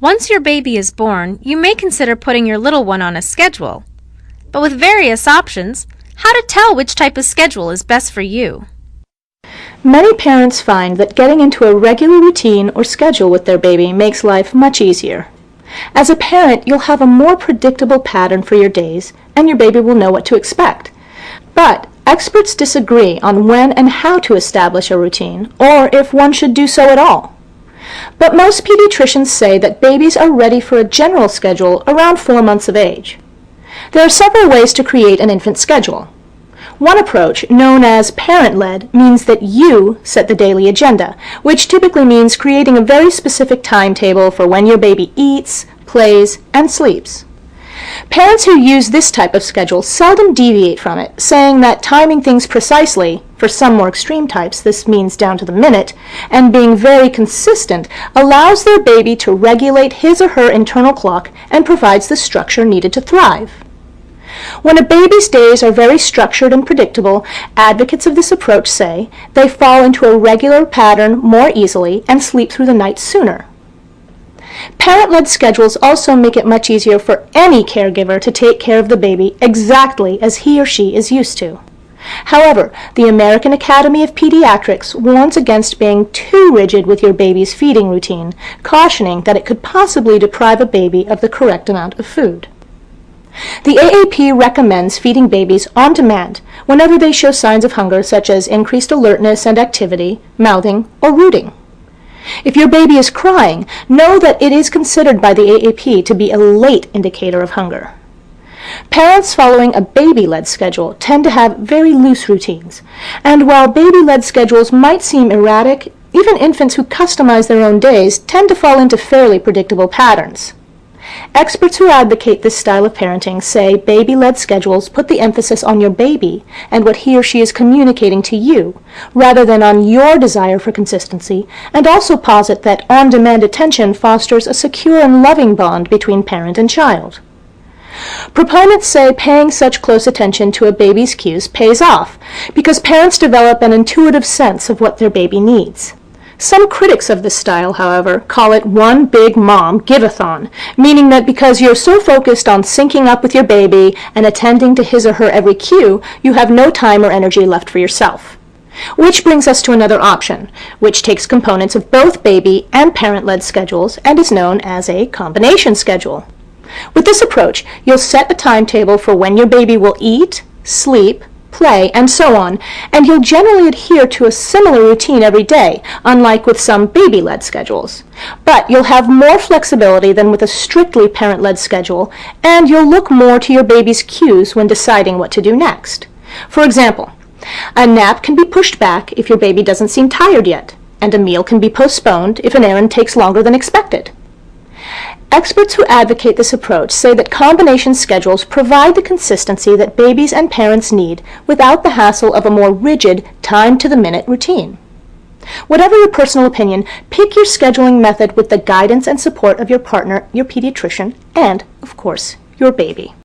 Once your baby is born, you may consider putting your little one on a schedule. But with various options, how to tell which type of schedule is best for you? Many parents find that getting into a regular routine or schedule with their baby makes life much easier. As a parent, you'll have a more predictable pattern for your days, and your baby will know what to expect. But experts disagree on when and how to establish a routine, or if one should do so at all. But most pediatricians say that babies are ready for a general schedule around 4 months of age. There are several ways to create an infant schedule. One approach, known as parent-led, means that you set the daily agenda, which typically means creating a very specific timetable for when your baby eats, plays, and sleeps. Parents who use this type of schedule seldom deviate from it, saying that timing things precisely, for some more extreme types this means down to the minute, and being very consistent allows their baby to regulate his or her internal clock and provides the structure needed to thrive. When a baby's days are very structured and predictable, advocates of this approach say they fall into a regular pattern more easily and sleep through the night sooner. Parent-led schedules also make it much easier for any caregiver to take care of the baby exactly as he or she is used to. However, the American Academy of Pediatrics warns against being too rigid with your baby's feeding routine, cautioning that it could possibly deprive a baby of the correct amount of food. The AAP recommends feeding babies on demand whenever they show signs of hunger, such as increased alertness and activity, mouthing, or rooting. If your baby is crying, know that it is considered by the AAP to be a late indicator of hunger. Parents following a baby-led schedule tend to have very loose routines, and while baby-led schedules might seem erratic, even infants who customize their own days tend to fall into fairly predictable patterns. Experts who advocate this style of parenting say baby-led schedules put the emphasis on your baby and what he or she is communicating to you, rather than on your desire for consistency, and also posit that on-demand attention fosters a secure and loving bond between parent and child. Proponents say paying such close attention to a baby's cues pays off, because parents develop an intuitive sense of what their baby needs. Some critics of this style, however, call it one big mom give-a-thon, meaning that because you're so focused on syncing up with your baby and attending to his or her every cue, you have no time or energy left for yourself. Which brings us to another option, which takes components of both baby and parent-led schedules and is known as a combination schedule. With this approach, you'll set a timetable for when your baby will eat, sleep, play, and so on, and you'll generally adhere to a similar routine every day, unlike with some baby-led schedules. But you'll have more flexibility than with a strictly parent-led schedule, and you'll look more to your baby's cues when deciding what to do next. For example, a nap can be pushed back if your baby doesn't seem tired yet, and a meal can be postponed if an errand takes longer than expected. Experts who advocate this approach say that combination schedules provide the consistency that babies and parents need without the hassle of a more rigid, time-to-the-minute routine. Whatever your personal opinion, pick your scheduling method with the guidance and support of your partner, your pediatrician, and, of course, your baby.